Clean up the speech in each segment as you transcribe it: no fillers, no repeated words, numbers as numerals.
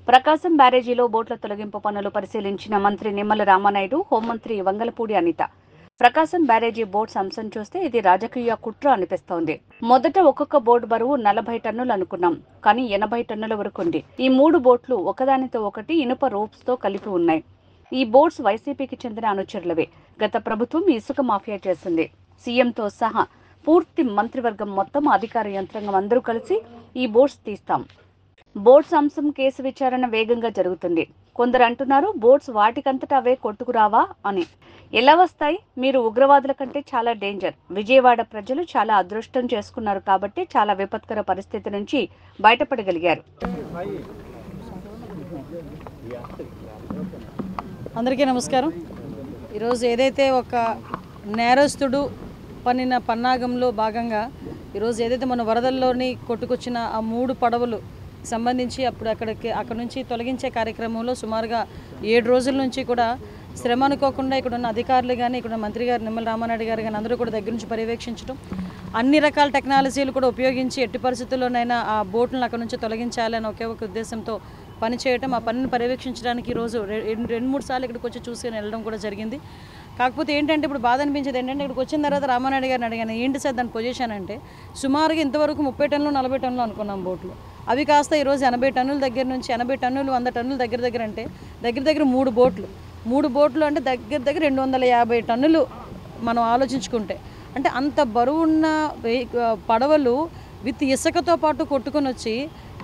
ప్రకాశం బ్యారేజీలో బోట్ల తొలగింపు పనులు పరిశీలించిన మంత్రి నిమ్మల రామానాయుడు, హోంమంత్రి వంగలపూడి అనిత. ప్రకాశం బ్యారేజీ బోట్స్ అంశం చూస్తే ఇది రాజకీయ కుట్ర అనిపిస్తోంది. మొదట ఒక్కొక్క బోట్ బరువు 40 టన్నులు అనుకున్నాం, కానీ 80 టన్నుల వరకు ఉంది. ఈ 3 బోట్లు ఒకదానితో ఒకటి ఇనుప రోప్స్ తో కలిపి ఉన్నాయి. ఈ బోట్స్ వైసీపీకి చెందిన అనుచరులవే. గత ప్రభుత్వం ఇసుక మాఫియా చేసింది. సీఎంతో సహా పూర్తి మంత్రివర్గం మొత్తం అధికార యంత్రాంగం అందరూ కలిసి ఈ బోట్స్ తీస్తాం. బోట్స్ అంశం కేసు విచారణ వేగంగా జరుగుతుంది. కొందరు అంటున్నారు బోట్స్ వాటికంతటా అవే కొట్టుకురావా అని. ఎలా వస్తాయి? మీరు ఉగ్రవాదుల కంటే చాలా డేంజర్. విజయవాడ ప్రజలు చాలా అదృష్టం చేసుకున్నారు కాబట్టి చాలా విపత్కర పరిస్థితి నుంచి బయటపడగలిగారు. అందరికీ నమస్కారం. ఈరోజు ఏదైతే ఒక నేరస్తుడు పన్నిన పన్నాగంలో భాగంగా ఈరోజు ఏదైతే మన వరదల్లోని కొట్టుకొచ్చిన ఆ 3 పడవలు సంబంధించి అక్కడ నుంచి తొలగించే కార్యక్రమంలో సుమారుగా 7 రోజుల నుంచి కూడా శ్రమ అనుకోకుండా ఇక్కడ ఉన్న అధికారులు కానీ ఇక్కడ ఉన్న మంత్రి గారు నిమ్మల రామానాయుడు గారు కానీ అందరూ కూడా దగ్గర నుంచి పర్యవేక్షించడం, అన్ని రకాల టెక్నాలజీలు కూడా ఉపయోగించి ఎట్టి పరిస్థితుల్లోనైనా ఆ బోట్లను అక్కడ నుంచి తొలగించాలని ఒకే ఒక ఉద్దేశంతో పనిచేయటం, ఆ పనిని పర్యవేక్షించడానికి ఈరోజు 2-3 సార్లు ఇక్కడికి వచ్చి చూసి వెళ్ళడం కూడా జరిగింది. కాకపోతే ఏంటంటే ఇప్పుడు బాధ అనిపించేది ఏంటంటే ఇక్కడికి వచ్చిన తర్వాత రామానాయుడు గారిని అడిగాను, ఏంటి సార్ దాని పొజిషన్ అంటే, సుమారుగా ఇంతవరకు 30 టన్నులు 40 టన్నులు అనుకున్నాం బోట్లు. అవి కాస్త ఈరోజు 80 టన్నుల దగ్గర నుంచి 80 టన్నులు 100 టన్నుల దగ్గర అంటే దగ్గర 3 బోట్లు అంటే దగ్గర 250 టన్నులు మనం ఆలోచించుకుంటే, అంటే అంత బరువున్న పడవలు విత్ ఇసుకతో పాటు కొట్టుకొని వచ్చి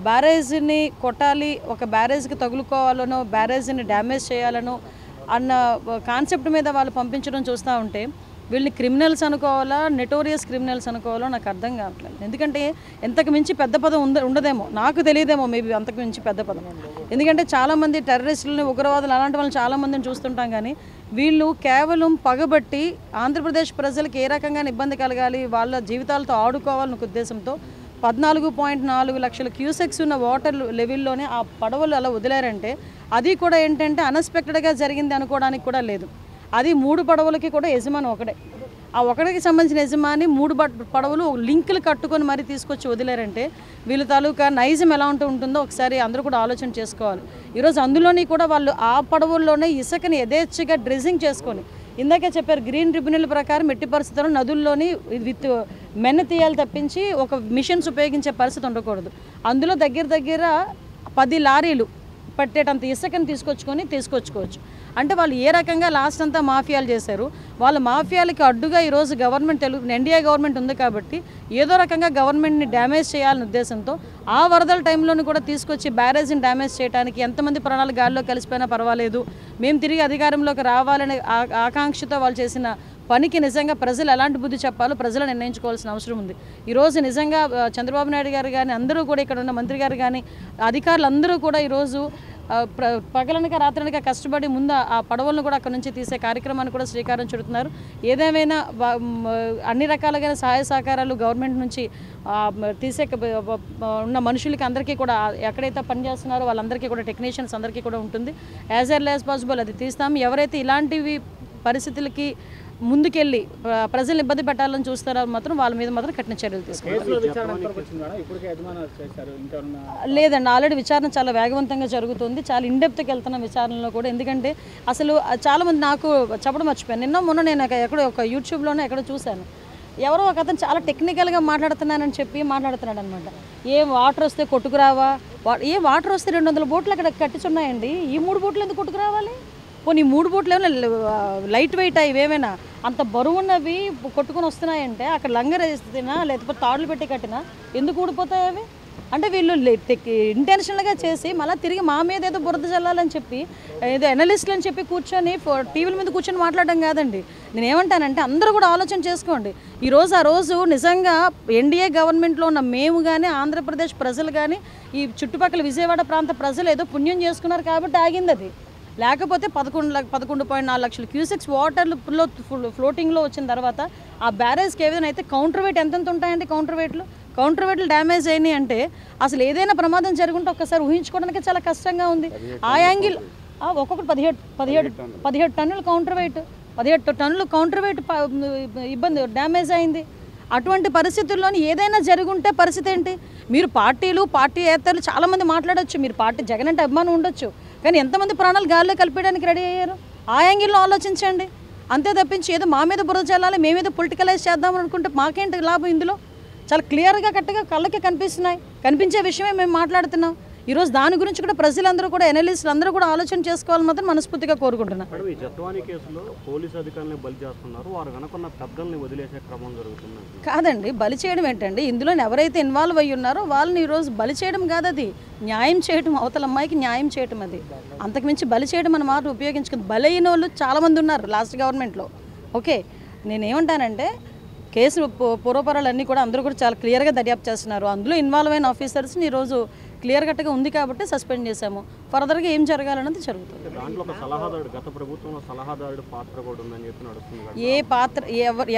బ్యారేజ్ని కొట్టాలి, ఒక బ్యారేజ్కి తగులుకోవాలనో బ్యారేజ్ని డ్యామేజ్ చేయాలనో అన్న కాన్సెప్ట్ మీద వాళ్ళు పంపించడం చూస్తూ ఉంటే వీళ్ళని క్రిమినల్స్ అనుకోవాలా, నెటోరియస్ క్రిమినల్స్ అనుకోవాలో నాకు అర్థం కావట్లేదు. ఎందుకంటే ఎంతకు మించి పెద్ద పదం ఉండదేమో, నాకు తెలియదేమో, మేబీ అంతకు మించి పెద్ద పదం. ఎందుకంటే చాలామంది టెర్రరిస్టులని, ఉగ్రవాదులు అలాంటి వాళ్ళని చాలామందిని చూస్తుంటాం, కానీ వీళ్ళు కేవలం పగబట్టి ఆంధ్రప్రదేశ్ ప్రజలకు ఏ రకంగా ఇబ్బంది కలగాలి, వాళ్ళ జీవితాలతో ఆడుకోవాలన్న ఉద్దేశంతో 14.4 లక్షల క్యూసెక్స్ ఉన్న వాటర్ లెవెల్లోనే ఆ పడవలు అలా వదిలారంటే అది కూడా ఏంటంటే అన్ఎక్స్పెక్టెడ్గా జరిగింది అనుకోవడానికి కూడా లేదు. అది 3 పడవలకి కూడా యజమాని ఒకడే. ఆ ఒకటికి సంబంధించిన యజమాని 3 పడవలు లింకులు కట్టుకొని మరీ తీసుకొచ్చి వదిలేరంటే వీళ్ళ తాలూకా నైజం ఎలా ఉంటుందో ఒకసారి అందరూ కూడా ఆలోచన చేసుకోవాలి. ఈరోజు అందులోని కూడా వాళ్ళు ఆ పడవల్లోనే ఇసుకని యథేచ్ఛగా డ్రెస్సింగ్ చేసుకొని, ఇందాకే చెప్పారు గ్రీన్ ట్రిబ్యునల్ ప్రకారం ఎట్టి పరిస్థితుల్లో నదుల్లోని విత్ మెన్న తీయాలి తప్పించి ఒక మిషన్స్ ఉపయోగించే పరిస్థితి ఉండకూడదు. అందులో దగ్గర 10 లారీలు పట్టేటంత ఇసుకని తీసుకొచ్చుకోవచ్చు. అంటే వాళ్ళు ఏ రకంగా లాస్ట్ అంతా మాఫియాలు చేశారు. వాళ్ళ మాఫియాలకి అడ్డుగా ఈరోజు గవర్నమెంట్ ఎన్డీఏ గవర్నమెంట్ ఉంది కాబట్టి ఏదో రకంగా గవర్నమెంట్ని డ్యామేజ్ చేయాలనే ఉద్దేశంతో ఆ వరదల టైంలోనూ కూడా తీసుకొచ్చి బ్యారేజ్ని డ్యామేజ్ చేయడానికి ఎంతమంది ప్రాణాలు గాల్లో కలిసిపోయినా పర్వాలేదు, మేము తిరిగి అధికారంలోకి రావాలనే ఆకాంక్షతో వాళ్ళు చేసిన పనికి నిజంగా ప్రజలు ఎలాంటి బుద్ధి చెప్పాలో ప్రజలు నిర్ణయించుకోవాల్సిన అవసరం ఉంది. ఈరోజు నిజంగా చంద్రబాబు నాయుడు గారు కానీ అందరూ కూడా ఇక్కడ ఉన్న మంత్రి గారు కానీ అధికారులు అందరూ కూడా ఈరోజు పగలనక రాత్రనక కష్టపడి ముందు ఆ పడవలను కూడా అక్కడ నుంచి తీసే కార్యక్రమాన్ని కూడా శ్రీకారం చుడుతున్నారు. ఏదేమైనా అన్ని రకాలుగా సహాయ సహకారాలు గవర్నమెంట్ నుంచి తీసే ఉన్న మనుషులకి అందరికీ కూడా ఎక్కడైతే పనిచేస్తున్నారో వాళ్ళందరికీ కూడా టెక్నీషియన్స్ అందరికీ కూడా ఉంటుంది. యాజ్ ఎర్లీ యాజ్ పాసిబుల్ అది తీస్తాం. ఎవరైతే ఇలాంటివి పరిస్థితులకి ముందుకెళ్ళి ప్రజలు ఇబ్బంది పెట్టాలని చూస్తారో మాత్రం వాళ్ళ మీద మాత్రం కఠిన చర్యలు తీసుకుంటారు. లేదండి, ఆల్రెడీ విచారణ చాలా వేగవంతంగా జరుగుతుంది. చాలా ఇన్డెప్త్కి వెళ్తున్న విచారణలో కూడా. ఎందుకంటే అసలు చాలామంది నాకు చెప్పడం మర్చిపోయాను. మొన్న నేను ఎక్కడో ఒక యూట్యూబ్లోనే ఎక్కడో చూశాను, ఎవరో ఒక అతను చాలా టెక్నికల్గా మాట్లాడుతున్నానని చెప్పి మాట్లాడుతున్నాడు అనమాట. ఏ వాటర్ వస్తే కొట్టుకురావా, ఏ వాటర్ వస్తే 200 బోట్లు అక్కడ కట్టించున్నాయండి, ఈ 3 బోట్లు ఎందుకు కొట్టుకురావాలి? పోనీ 3 బోట్లు ఏమైనా లైట్ వెయిట్ ఇవేమైనా అంత బరువున్నవి కొట్టుకొని వస్తున్నాయంటే అక్కడ లంగర్ వేస్తున్నా లేకపోతే తాడులు పెట్టి కట్టినా ఎందుకు ఊడిపోతాయి అవి? అంటే వీళ్ళు ఇంటెన్షనల్గా చేసి మళ్ళీ తిరిగి మా మీద ఏదో బురద చల్లాలని చెప్పి ఏదో ఎనలిస్టులు అని చెప్పి కూర్చొని టీవీల మీద కూర్చొని మాట్లాడడం కాదండి. నేనేమంటానంటే అందరూ కూడా ఆలోచన చేసుకోండి. ఆ రోజు నిజంగా ఎన్డీఏ గవర్నమెంట్లో ఉన్న మేము కానీ ఆంధ్రప్రదేశ్ ప్రజలు కానీ ఈ చుట్టుపక్కల విజయవాడ ప్రాంత ప్రజలు ఏదో పుణ్యం చేసుకున్నారు కాబట్టి ఆగింది అది. లేకపోతే 11.4 లక్షల క్యూసెక్స్ వాటర్లో ఫ్లోటింగ్లో వచ్చిన తర్వాత ఆ బ్యారేజ్కి ఏదైనా అయితే కౌంటర్ వెయిట్ ఎంతెంత ఉంటాయండి? కౌంటర్ వెయిట్లు డ్యామేజ్ అయినాయి అంటే అసలు ఏదైనా ప్రమాదం జరుగుంటే ఒక్కసారి ఊహించుకోవడానికి చాలా కష్టంగా ఉంది. ఆ యాంగిల్ ఒక్కొక్కటి 17 టన్నులు కౌంటర్ వెయిట్, 17 టన్నులు కౌంటర్ వెయిట్ ఇబ్బంది డ్యామేజ్ అయింది. అటువంటి పరిస్థితుల్లోని ఏదైనా జరుగుంటే పరిస్థితి ఏంటి? మీరు పార్టీయేతరులు చాలామంది మాట్లాడచ్చు, మీరు జగన్ అంటే అభిమానం ఉండొచ్చు, కానీ ఎంతమంది ప్రాణాలు గాల్లో కలిపేయడానికి రెడీ అయ్యారు? ఆ యాంగిల్లో ఆలోచించండి. అంతే తప్పించి ఏదో మా మీద బురద చల్లాలి, మేమేదో పొలిటికలైజ్ చేద్దాం అనుకుంటే మాకేంటి లాభం? ఇందులో చాలా క్లియర్గా కరెక్ట్గా కళ్ళకి కనిపించే విషయమే మేము మాట్లాడుతున్నాం. ఈరోజు దాని గురించి కూడా ప్రజలందరూ కూడా ఎనలిస్టులు అందరూ కూడా ఆలోచన చేసుకోవాలని మాత్రం మనస్ఫూర్తిగా కోరుకుంటున్నాం. కాదండి, బలి చేయడం ఏంటండి? ఇందులో ఎవరైతే ఇన్వాల్వ్ అయ్యి ఉన్నారో వాళ్ళని ఈరోజు బలి చేయడం కాదు, అది న్యాయం చేయడం, అవతల అమ్మాయికి న్యాయం చేయడం. అది అంతకుమించి బలి చేయడం అన్న మాట ఉపయోగించుకుంది. బలైన వాళ్ళు చాలామంది ఉన్నారు లాస్ట్ గవర్నమెంట్లో. ఓకే, నేనేమంటానంటే కేసు పూర్వపరాలన్నీ కూడా అందరూ కూడా చాలా క్లియర్గా దర్యాప్తు చేస్తున్నారు. అందులో ఇన్వాల్వ్ అయిన ఆఫీసర్స్ని ఈరోజు క్లియర్ కట్గా ఉంది కాబట్టి సస్పెండ్ చేశాము. ఫర్దర్గా ఏం జరగాలన్నది జరుగుతుంది. ఏ పాత్ర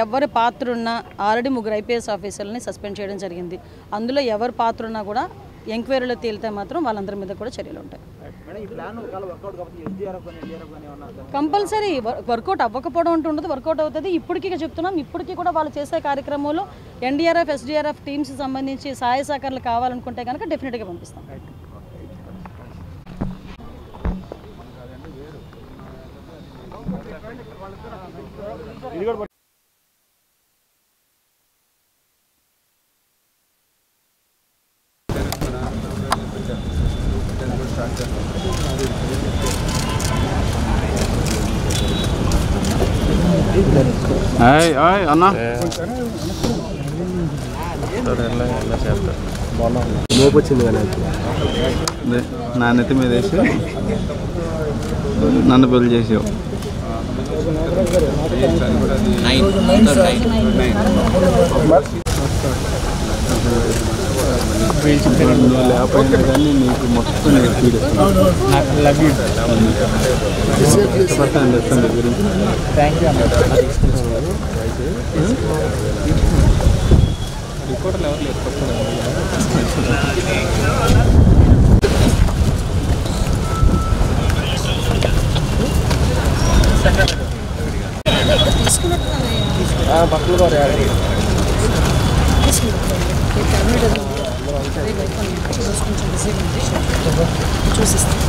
ఎవరి పాత్ర ఉన్నా ఆల్రెడీ 3 IPS ఆఫీసర్లని సస్పెండ్ చేయడం జరిగింది. అందులో ఎవరి పాత్ర ఉన్నా కూడా ఎంక్వైరీలో తేలితే మాత్రం వాళ్ళందరి మీద కూడా చర్యలు ఉంటాయి. కంపల్సరీ వర్కౌట్ అవ్వకపోవడం అంటూ ఉండదు, వర్కౌట్ అవుతుంది. ఇప్పటికీ చెప్తున్నాం, ఇప్పటికీ కూడా వాళ్ళు చేసే కార్యక్రమంలో NDRF, SDRF టీమ్స్ సంబంధించి సహాయ సహకారాలు కావాలనుకుంటే కనుక డెఫినెట్గా పంపిస్తాం. అన్నా మోపొచ్చింది కానీ నా నెత్తి మీద వేసి నన్ను పెళ్లి చేసావు. లేకపోయినా కానీ నీకు మొత్తం రిపోర్టర్లు ఎవరు లేదు. పక్కలు కూడా చూసిస్తాను.